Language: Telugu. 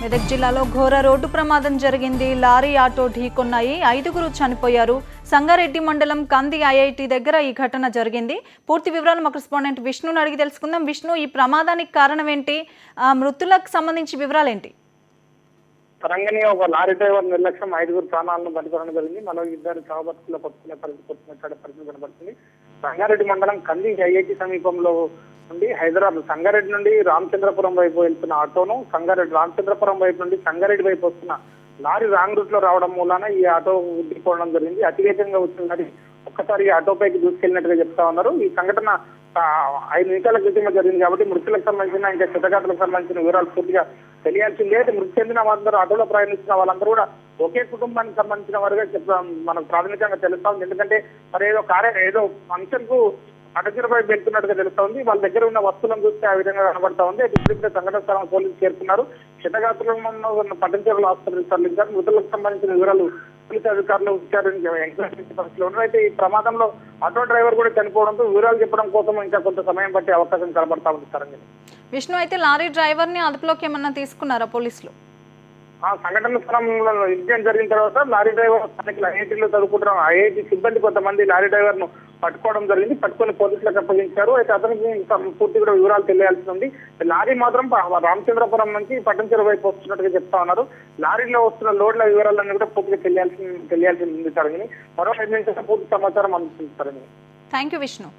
మెదక్ జిల్లాలో ఘోర రోడ్డు ప్రమాదం జరిగింది. Lorry auto ఢీకొన్నాయి. 5గురు చనిపోయారు. సంగారెడ్డి మండలం కంది ఐఐటి దగ్గర ఈ ఘటన జరిగింది. పూర్తి వివరాలు మా కరెస్పాండెంట్ విష్ణుని అడిగి తెలుసుకుందాం. విష్ణు, ఈ ప్రమాదానికి కారణం ఏంటి? మృతులకు సంబంధించి వివరాలు ఏంటి? తరంగని ఒక లారీ డ్రైవర్ నిర్లక్ష్యం 5గురు ప్రాణాలను బలికోవడం జరిగింది. మరో 2 చావబతుకుల పట్టుకునే పరిస్థితి కనబడుతుంది. సంగారెడ్డి మండలం కంది ఐఐటి సమీపంలో నుండి సంగారెడ్డి నుండి రామచంద్రపురం వైపు వెళ్తున్న ఆటోను రామచంద్రపురం వైపు నుండి సంగారెడ్డి వైపు వస్తున్న లారీ రాంగ్ రూట్ లో రావడం మూలాన ఈ ఆటో ఢీకొనడం జరిగింది. అతివేగంగా వచ్చిన లారీ ఒక్కసారి ఆటోపైకి దూసుకెళ్లినట్టుగా చెప్తా ఉన్నారు. ఈ సంఘటన 5 నిమిషాల క్రితం జరిగింది కాబట్టి మృతులకు సంబంధించిన ఇంకా క్షతగాతులకు సంబంధించిన వివరాలు పూర్తిగా తెలియాల్సిందే. మృతి చెందిన వారందరూ ఆటోలో ప్రయాణిస్తున్న వాళ్ళందరూ కూడా ఒకే కుటుంబానికి సంబంధించిన వారుగా మనకు ప్రాథమికంగా తెలుస్తా ఉంది. ఎందుకంటే మరి ఏదో ఫంక్షన్ కు అటగిరిపై వెళ్తున్నట్టుగా తెలుస్తా ఉంది. వాళ్ళ దగ్గర ఉన్న వస్తువులను చూస్తే ఆ విధంగా కనబడతా ఉంది. ఇప్పుడిప్పుడే సంఘటన స్థలం పోలీసులు చేరుకున్నారు. క్షతగాతులను పట్టణచేరుల ఆసుపత్రికి తరలించారు. మృతులకు సంబంధించిన వివరాలు పోలీసు అధికారులు పరిస్థితిలో ఉన్నారు. అయితే ఈ ప్రమాదంలో ఆటో డ్రైవర్ కూడా చనిపోవడంతో వివరాలు చెప్పడం కోసం ఇంకా కొంత సమయం పట్టే అవకాశం కనబడతా ఉంది. తరంగి విష్ణు, అయితే లారీ డ్రైవర్ ని అదుపులోకి ఏమన్నా తీసుకున్నారా పోలీసులు? ఆ సంఘటన స్థలంలో ఇన్సిడెంట్ జరిగిన తర్వాత లారీ డ్రైవర్ స్థానికులు ఐఐటీలో చదువుకుంటున్న ఐఐటీ సిబ్బంది కొంతమంది లారీ డ్రైవర్ ను పట్టుకోవడం జరిగింది. పట్టుకొని పోలీసులకు అప్పగించారు. అయితే అతనికి పూర్తి కూడా వివరాలు తెలియాల్సి ఉంది. లారీ మాత్రం రామచంద్రపురం నుంచి పట్టణచెరు వైపు వస్తున్నట్టుగా చెప్తా ఉన్నారు. లారీలో వస్తున్న లోడ్ల వివరాలన్నీ కూడా పూర్తిగా తెలియాల్సి ఉంది. తరగని మరో 5 నిమిషాల పూర్తి సమాచారం అందుతుంది. Thank you Vishnu.